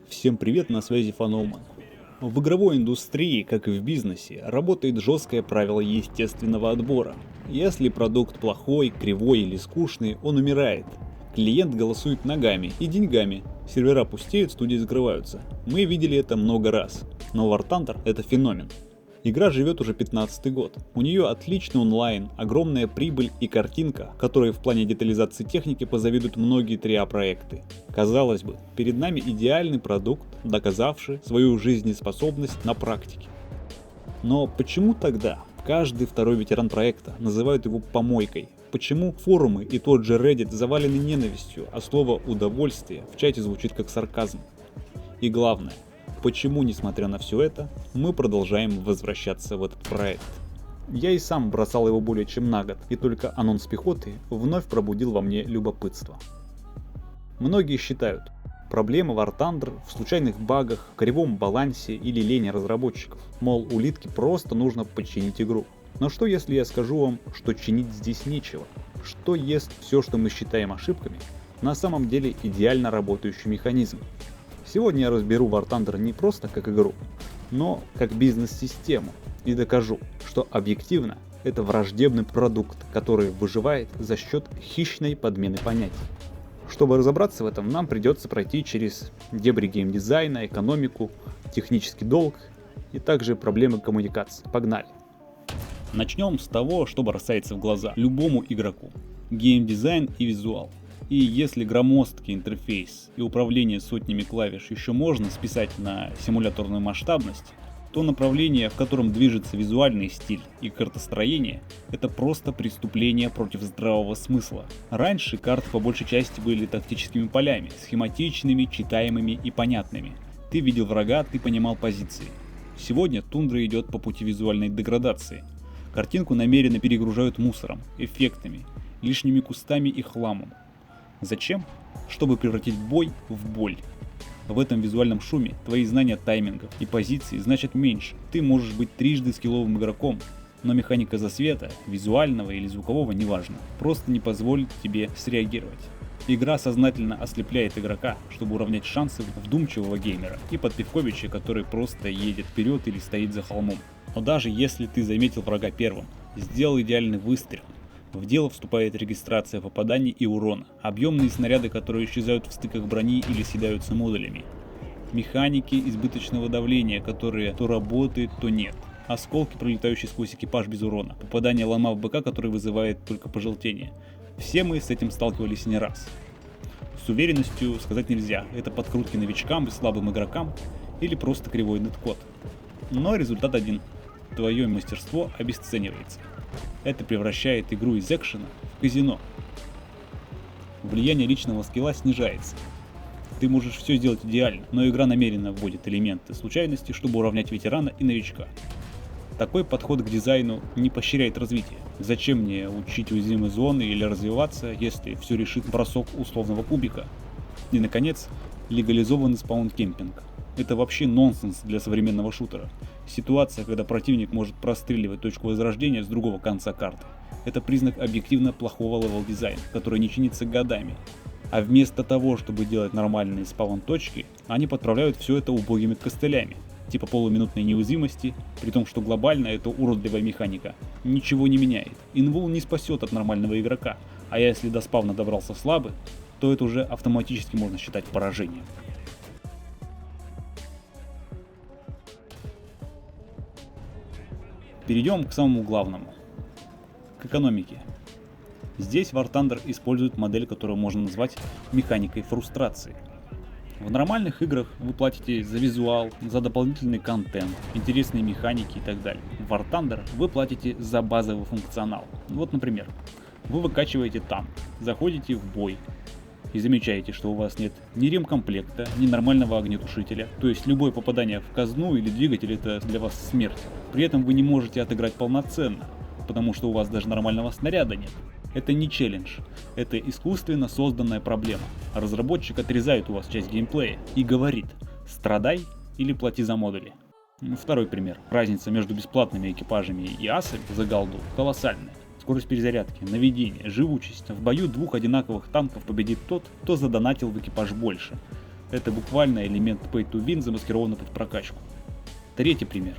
Всем привет, на связи Фаноуман. В игровой индустрии, как и в бизнесе, работает жесткое правило естественного отбора. Если продукт плохой, кривой или скучный, он умирает. Клиент голосует ногами и деньгами. Сервера пустеют, студии закрываются. Мы видели это много раз. Но War Thunder — это феномен. Игра живет уже 15-й год. У нее отличный онлайн, огромная прибыль и картинка, которые в плане детализации техники позавидуют многие AAA проекты. Казалось бы, перед нами идеальный продукт, доказавший свою жизнеспособность на практике. Но почему тогда каждый второй ветеран проекта называют его помойкой? Почему форумы и тот же Reddit завалены ненавистью, а слово «удовольствие» в чате звучит как сарказм? И главное, почему, несмотря на все это, мы продолжаем возвращаться в этот проект? Я и сам бросал его более чем на год, и только анонс пехоты вновь пробудил во мне любопытство. Многие считают, проблема War Thunder в случайных багах, кривом балансе или лени разработчиков. Мол, улитке просто нужно починить игру. Но что если я скажу вам, что чинить здесь нечего? Что если все, что мы считаем ошибками, на самом деле идеально работающий механизм? Сегодня я разберу War Thunder не просто как игру, но как бизнес-систему и докажу, что объективно это враждебный продукт, который выживает за счет хищной подмены понятий. Чтобы разобраться в этом, нам придется пройти через дебри геймдизайна, экономику, технический долг и также проблемы коммуникации. Погнали! Начнем с того, что бросается в глаза любому игроку. Геймдизайн и визуал. И если громоздкий интерфейс и управление сотнями клавиш еще можно списать на симуляторную масштабность, то направление, в котором движется визуальный стиль и картостроение, это просто преступление против здравого смысла. Раньше карты по большей части были тактическими полями, схематичными, читаемыми и понятными. Ты видел врага, ты понимал позиции. Сегодня тундра идет по пути визуальной деградации. Картинку намеренно перегружают мусором, эффектами, лишними кустами и хламом. Зачем? Чтобы превратить бой в боль. В этом визуальном шуме твои знания таймингов и позиций значат меньше. Ты можешь быть трижды скилловым игроком, но механика засвета, визуального или звукового, неважно, просто не позволит тебе среагировать. Игра сознательно ослепляет игрока, чтобы уравнять шансы вдумчивого геймера и подпивковича, который просто едет вперед или стоит за холмом. Но даже если ты заметил врага первым, сделал идеальный выстрел, в дело вступает регистрация попаданий и урона, объемные снаряды, которые исчезают в стыках брони или съедаются модулями, механики избыточного давления, которые то работают, то нет, осколки, пролетающие сквозь экипаж без урона, попадание лома в БК, который вызывает только пожелтение. Все мы с этим сталкивались не раз. С уверенностью сказать нельзя, это подкрутки новичкам и слабым игрокам или просто кривой неткод. Но результат один. Твое мастерство обесценивается. Это превращает игру из экшена в казино. Влияние личного скилла снижается. Ты можешь все сделать идеально, но игра намеренно вводит элементы случайности, чтобы уравнять ветерана и новичка. Такой подход к дизайну не поощряет развитие. Зачем мне учить уязвимые зоны или развиваться, если все решит бросок условного кубика? И наконец, легализованный спаун-кемпинг. Это вообще нонсенс для современного шутера. Ситуация, когда противник может простреливать точку возрождения с другого конца карты. Это признак объективно плохого левел-дизайна, который не чинится годами. А вместо того, чтобы делать нормальные спаун-точки, они подправляют все это убогими костылями, типа полуминутной неуязвимости, при том, что глобально это уродливая механика ничего не меняет. Инвул не спасет от нормального игрока, а если до спавна добрался слабый, то это уже автоматически можно считать поражением. Перейдем к самому главному, к экономике. Здесь War Thunder использует модель, которую можно назвать механикой фрустрации. В нормальных играх вы платите за визуал, за дополнительный контент, интересные механики и так далее. В War Thunder вы платите за базовый функционал. Вот, например, вы выкачиваете танк, заходите в бой и замечаете, что у вас нет ни ремкомплекта, ни нормального огнетушителя, то есть любое попадание в казну или двигатель — это для вас смерть. При этом вы не можете отыграть полноценно, потому что у вас даже нормального снаряда нет. Это не челлендж, это искусственно созданная проблема. Разработчик отрезает у вас часть геймплея и говорит: страдай или плати за модули. Второй пример. Разница между бесплатными экипажами и асами за голду колоссальная. Скорость перезарядки, наведение, живучесть. В бою двух одинаковых танков победит тот, кто задонатил в экипаж больше. Это буквально элемент pay to win, замаскированный под прокачку. Третий пример.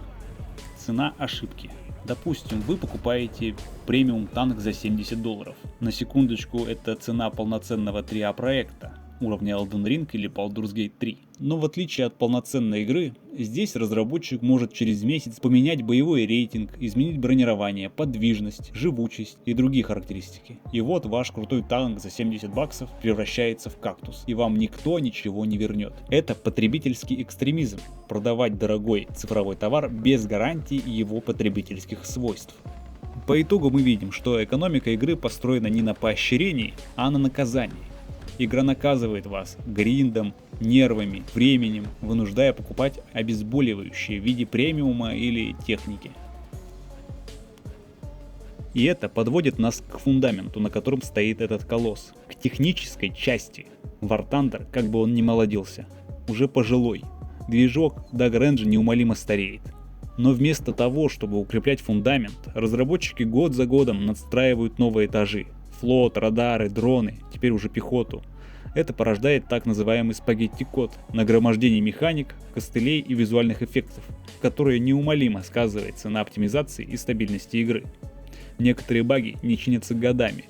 Цена ошибки. Допустим, вы покупаете премиум танк за $70. На секундочку, это цена полноценного AAA проекта уровня Elden Ring или Baldur's Gate 3. Но в отличие от полноценной игры, здесь разработчик может через месяц поменять боевой рейтинг, изменить бронирование, подвижность, живучесть и другие характеристики. И вот ваш крутой танк за $70 превращается в кактус, и вам никто ничего не вернет. Это потребительский экстремизм – продавать дорогой цифровой товар без гарантии его потребительских свойств. По итогу мы видим, что экономика игры построена не на поощрении, а на наказании. Игра наказывает вас гриндом, нервами, временем, вынуждая покупать обезболивающие в виде премиума или техники. И это подводит нас к фундаменту, на котором стоит этот колосс, к технической части. War Thunder, как бы он ни молодился, уже пожилой. Движок Dag Range неумолимо стареет. Но вместо того, чтобы укреплять фундамент, разработчики год за годом надстраивают новые этажи. Флот, радары, дроны, теперь уже пехоту. Это порождает так называемый спагетти-код, нагромождение механик, костылей и визуальных эффектов, которое неумолимо сказывается на оптимизации и стабильности игры. Некоторые баги не чинятся годами.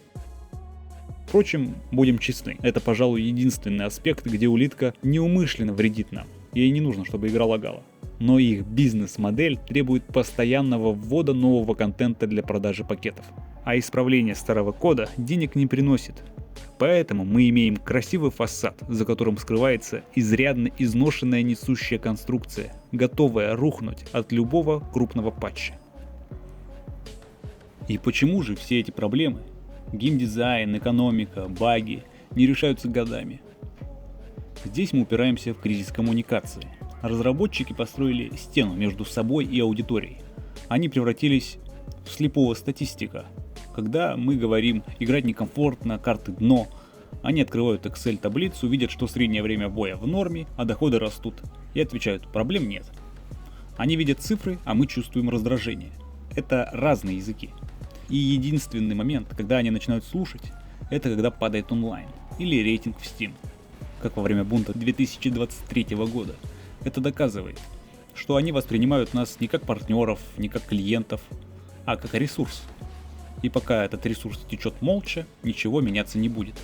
Впрочем, будем честны, это, пожалуй, единственный аспект, где улитка неумышленно вредит нам. Ей не нужно, чтобы игра лагала. Но их бизнес-модель требует постоянного ввода нового контента для продажи пакетов. А исправление старого кода денег не приносит. Поэтому мы имеем красивый фасад, за которым скрывается изрядно изношенная несущая конструкция, готовая рухнуть от любого крупного патча. И почему же все эти проблемы — геймдизайн, экономика, баги — не решаются годами? Здесь мы упираемся в кризис коммуникации. Разработчики построили стену между собой и аудиторией. Они превратились в слепого статистика. Когда мы говорим «играть некомфортно», «карты дно», они открывают Excel-таблицу, видят, что среднее время боя в норме, а доходы растут, и отвечают «проблем нет». Они видят цифры, а мы чувствуем раздражение. Это разные языки. И единственный момент, когда они начинают слушать, это когда падает онлайн или рейтинг в Steam, как во время бунта 2023 года. Это доказывает, что они воспринимают нас не как партнеров, не как клиентов, а как ресурс. И пока этот ресурс течет молча, ничего меняться не будет.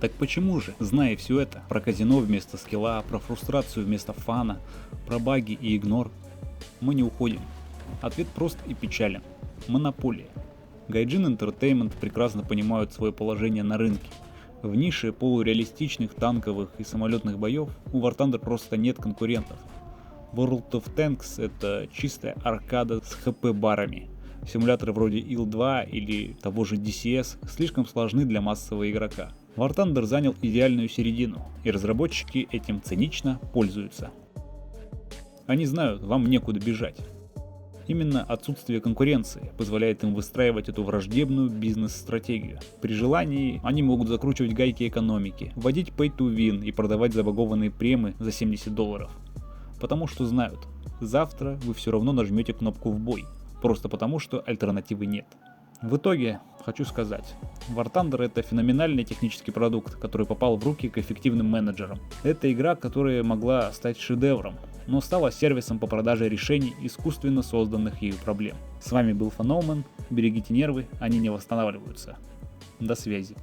Так почему же, зная все это, про казино вместо скилла, про фрустрацию вместо фана, про баги и игнор, мы не уходим? Ответ прост и печален. Монополия. Gaijin Entertainment прекрасно понимают свое положение на рынке. В нише полуреалистичных танковых и самолетных боев у War Thunder просто нет конкурентов. World of Tanks — это чистая аркада с хп-барами. Симуляторы вроде IL-2 или того же DCS слишком сложны для массового игрока. War Thunder занял идеальную середину, и разработчики этим цинично пользуются. Они знают, вам некуда бежать. Именно отсутствие конкуренции позволяет им выстраивать эту враждебную бизнес-стратегию. При желании они могут закручивать гайки экономики, вводить pay to win и продавать забагованные премы за $70. Потому что знают, завтра вы все равно нажмете кнопку в бой, просто потому что альтернативы нет. В итоге, хочу сказать, War Thunder — это феноменальный технический продукт, который попал в руки к эффективным менеджерам. Это игра, которая могла стать шедевром, но стала сервисом по продаже решений искусственно созданных ею проблем. С вами был Фаноумен, берегите нервы, они не восстанавливаются. До связи.